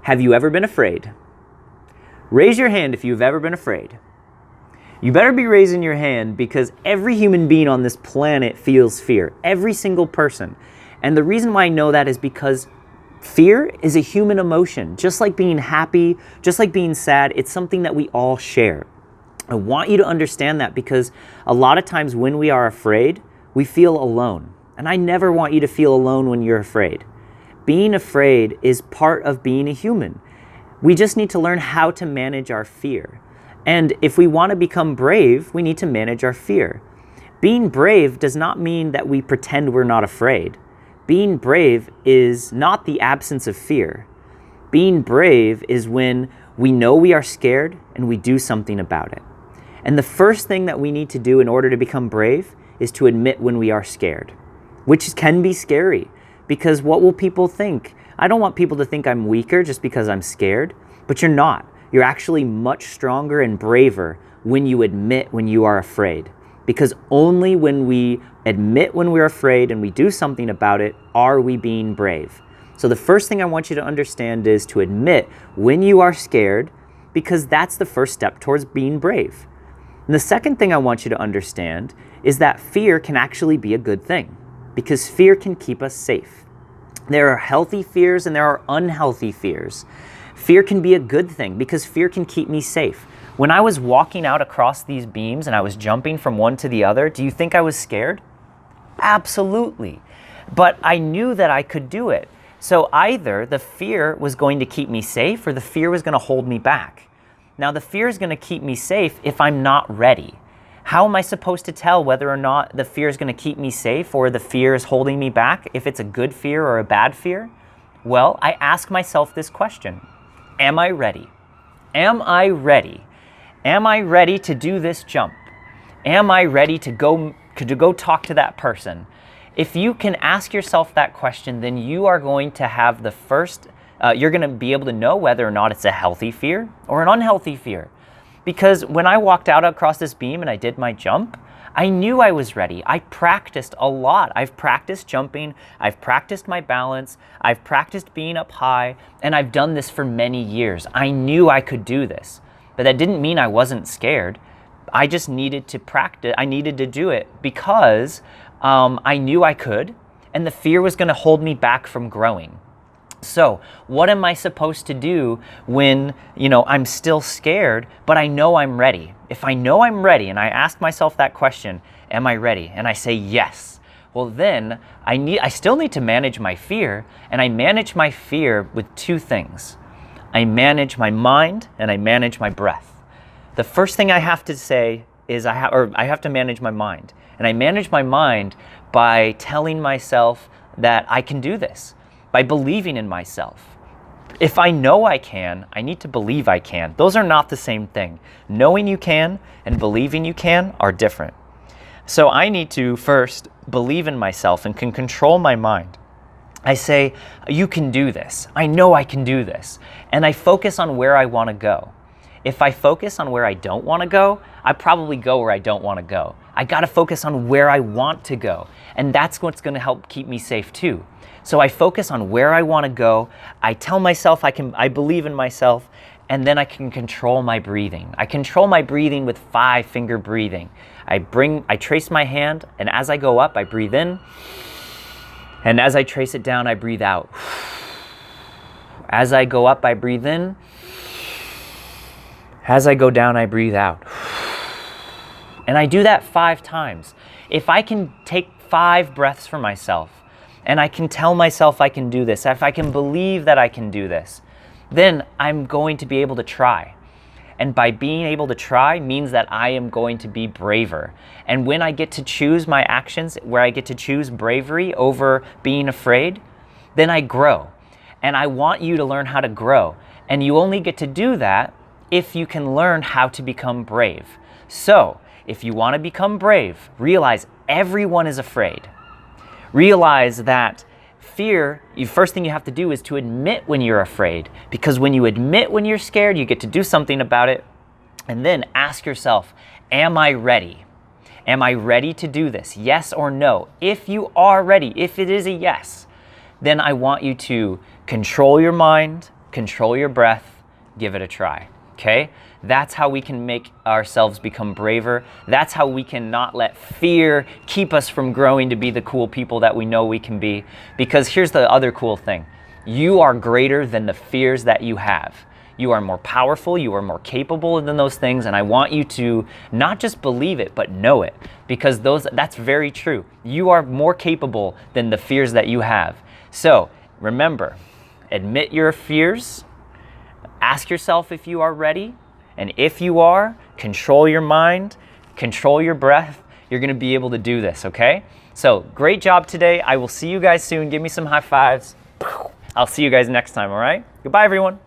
Have you ever been afraid? Raise your hand if you've ever been afraid. You better be raising your hand because every human being on this planet feels fear. Every single person. And the reason why I know that is because fear is a human emotion. Just like being happy, just like being sad, it's something that we all share. I want you to understand that because a lot of times when we are afraid, we feel alone. And I never want you to feel alone when you're afraid. Being afraid is part of being a human. We just need to learn how to manage our fear. And if we want to become brave, we need to manage our fear. Being brave does not mean that we pretend we're not afraid. Being brave is not the absence of fear. Being brave is when we know we are scared and we do something about it. And the first thing that we need to do in order to become brave is to admit when we are scared, which can be scary. Because what will people think? I don't want people to think I'm weaker just because I'm scared, but you're not. You're actually much stronger and braver when you admit when you are afraid. Because only when we admit when we're afraid and we do something about it, are we being brave. So the first thing I want you to understand is to admit when you are scared, because that's the first step towards being brave. And the second thing I want you to understand is that fear can actually be a good thing. Because fear can keep us safe. There are healthy fears and there are unhealthy fears. Fear can be a good thing because fear can keep me safe. When I was walking out across these beams and I was jumping from one to the other, do you think I was scared? Absolutely. But I knew that I could do it. So either the fear was going to keep me safe or the fear was going to hold me back. Now the fear is going to keep me safe if I'm not ready. How am I supposed to tell whether or not the fear is going to keep me safe or the fear is holding me back, if it's a good fear or a bad fear? Well, I ask myself this question. Am I ready? Am I ready? Am I ready to do this jump? Am I ready to go talk to that person? If you can ask yourself that question, then you are going to have you're going to be able to know whether or not it's a healthy fear or an unhealthy fear. Because when I walked out across this beam and I did my jump, I knew I was ready. I practiced a lot. I've practiced jumping, I've practiced my balance, I've practiced being up high, and I've done this for many years. I knew I could do this, but that didn't mean I wasn't scared. I just needed to practice. I needed to do it because I knew I could, and the fear was going to hold me back from growing. So what am I supposed to do when, I'm still scared, but I know I'm ready? If I know I'm ready and I ask myself that question, am I ready? And I say yes. Well, then I still need to manage my fear, and I manage my fear with two things. I manage my mind and I manage my breath. The first thing I have to say is I have to manage my mind. And I manage my mind by telling myself that I can do this. By believing in myself. If I know I can, I need to believe I can. Those are not the same thing. Knowing you can and believing you can are different. So I need to first believe in myself and can control my mind. I say, you can do this. I know I can do this. And I focus on where I want to go. If I focus on where I don't want to go, I probably go where I don't want to go. I got to focus on where I want to go. And that's what's going to help keep me safe too. So I focus on where I want to go. I tell myself I believe in myself, and then I can control my breathing. I control my breathing with 5-finger breathing. I trace my hand, and as I go up, I breathe in. And as I trace it down, I breathe out. As I go up, I breathe in. As I go down, I breathe out. And I do that 5 times. If I can take 5 breaths for myself, and I can tell myself I can do this, if I can believe that I can do this, then I'm going to be able to try. And by being able to try means that I am going to be braver. And when I get to choose my actions, where I get to choose bravery over being afraid, then I grow. And I want you to learn how to grow. And you only get to do that if you can learn how to become brave. So, if you want to become brave, realize everyone is afraid. Realize that fear, the first thing you have to do is to admit when you're afraid. Because when you admit when you're scared, you get to do something about it. And then ask yourself, am I ready? Am I ready to do this? Yes or no? If you are ready, if it is a yes, then I want you to control your mind, control your breath, give it a try, okay? That's how we can make ourselves become braver. That's how we can not let fear keep us from growing to be the cool people that we know we can be. Because here's the other cool thing. You are greater than the fears that you have. You are more powerful, you are more capable than those things, and I want you to not just believe it, but know it, because that's very true. You are more capable than the fears that you have. So remember, admit your fears, ask yourself if you are ready, and if you are, control your mind, control your breath. You're gonna be able to do this, okay? So great job today. I will see you guys soon. Give me some high fives. I'll see you guys next time, all right? Goodbye, everyone.